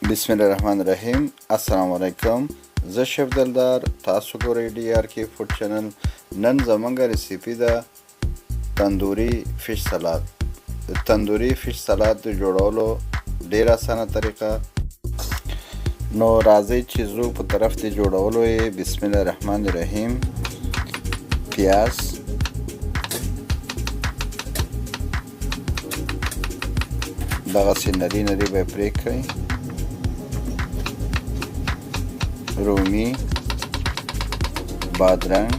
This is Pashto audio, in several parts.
بسم الله الرحمن الرحیم. السلام علیکم. زه شیف دلدار، تاسو ګورئ ډي آر کې فوډ چینل. نن زمونږ ریسیپي ده تندوري فش سلاد. د تندوري فش سلاد د جوړولو ډیر اسانه طریقه. نو راځئ چې زو په طرف د جوړولو یې. بسم الله الرحمن الرحیم. پیاز، دغسې نري نري به یې پرې کړئ. رومي، بادرنګ،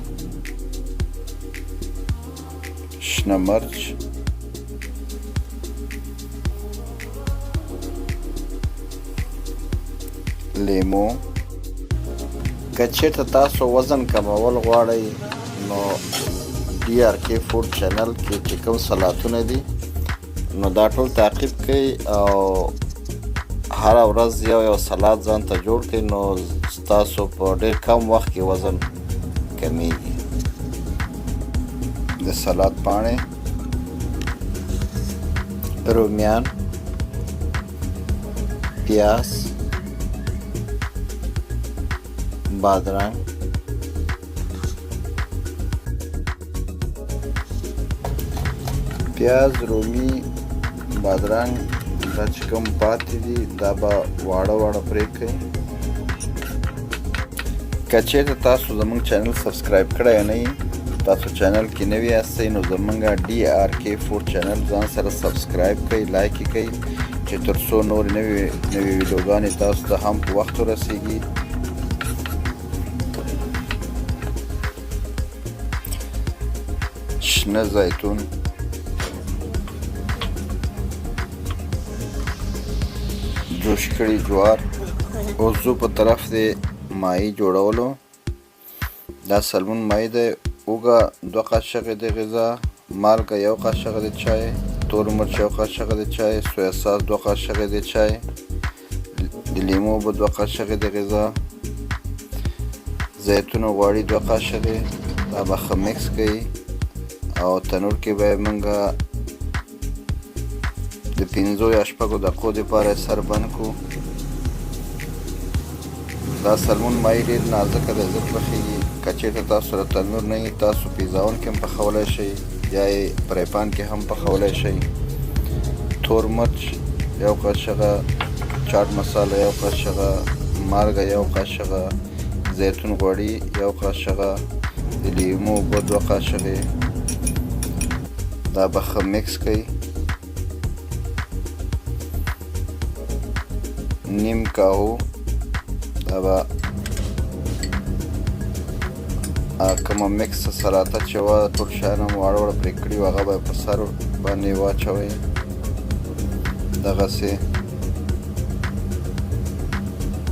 شنه مرچ، لیمو. که چېرته تاسو وزن کمول غواړئ نو ډي آر کې فوډ چینل کې چې کوم سلادونه دي نو دا ټول تعقیب کړئ او هر ورځ یو سلاد ځان ته جوړ کړئ نو ستاسو په ډېر کم وخت کې وزن کمیږي. د سلاد پاڼې، رومیان، پیاز، بادرنګ، پیاز، رومي، بادرنګ دا چې کوم پاتې دي دا به واړه واړه پرې کړئ. که چېرته تاسو زموږ چینل سبسکرایب کړی نه یې، تاسو چینل کې نوي یاستئ نو زموږ ډي آر کې فوډ چینل ځان سره سبسکرایب کړئ، لایک یې کړئ چې تر څو نورې نوې ویډیوګانې تاسو ته هم په وخت ورسیږي. شنه زیتون، جوش کړي جوار. اوس زه په طرف د ماهي جوړولو. دا سلمن ماهي دی. اوږه 2 قاشقې د غذا، مالګه 1 قاشق د چای، تور مرچ 1 قاشق د چای، سویا ساس 2 قاشقې د چای، د لیمو به 2 قاشقې د غذا، زیتون غوړي 2 قاشقې. دا به ښه مکس کړئ او تنور کې به یې موږ د 5 یا 6 دقیقو دپاره سر بند کړو. دا سلمون ماهي ډېر نازکه دی، ژر پخېږي. که چېرته تاسو سره تنور نه وي تاسو پیزاون کې هم پخولی شئ یا یې فری پان کې هم پخولی شئ. تور مرچ 1 قاشقه، چاټ مساله 1 قاشقه، مالګه 1 قاشقه، زیتون غوړي 1 قاشقه، د لیمو اوبه 2 قاشقې. دا به ښه مکس کړئ. نیم کاهو، دا به کومه مکس سلاته چې وه ټول شیان هم واړه واړه پرې کړي وو هغه به په سر باندې واچوئ. دغسې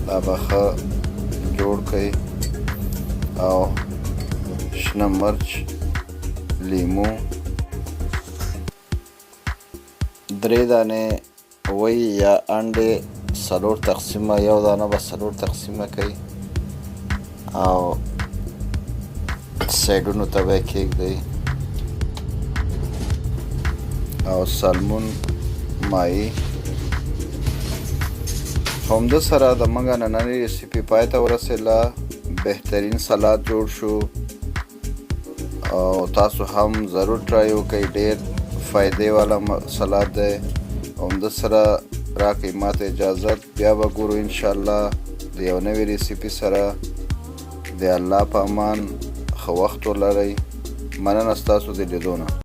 دا به ښه جوړ کړئ او شنه مرچ، لیمو 3 دانې وی یا انډې 4 تقسیمه، 1 دانه به 4 تقسیمه کړئ او سایډونو ته به یې کېږدئ. او سلمون ماهي همده سره د موږ نننۍ ریسیپي پای ته ورسېدله. بهترین سلاد جوړ شو او تاسو هم ضرور ټرای وکړئ. ډېر فایدې والا سلاد دی. همده سره راکړئ ماته اجازت. بیا به ګورو انشاءالله د یو نوې ریسیپي سره. د الله په امان. ښه وخت ولرئ. مننه ستاسو د لیدو نه.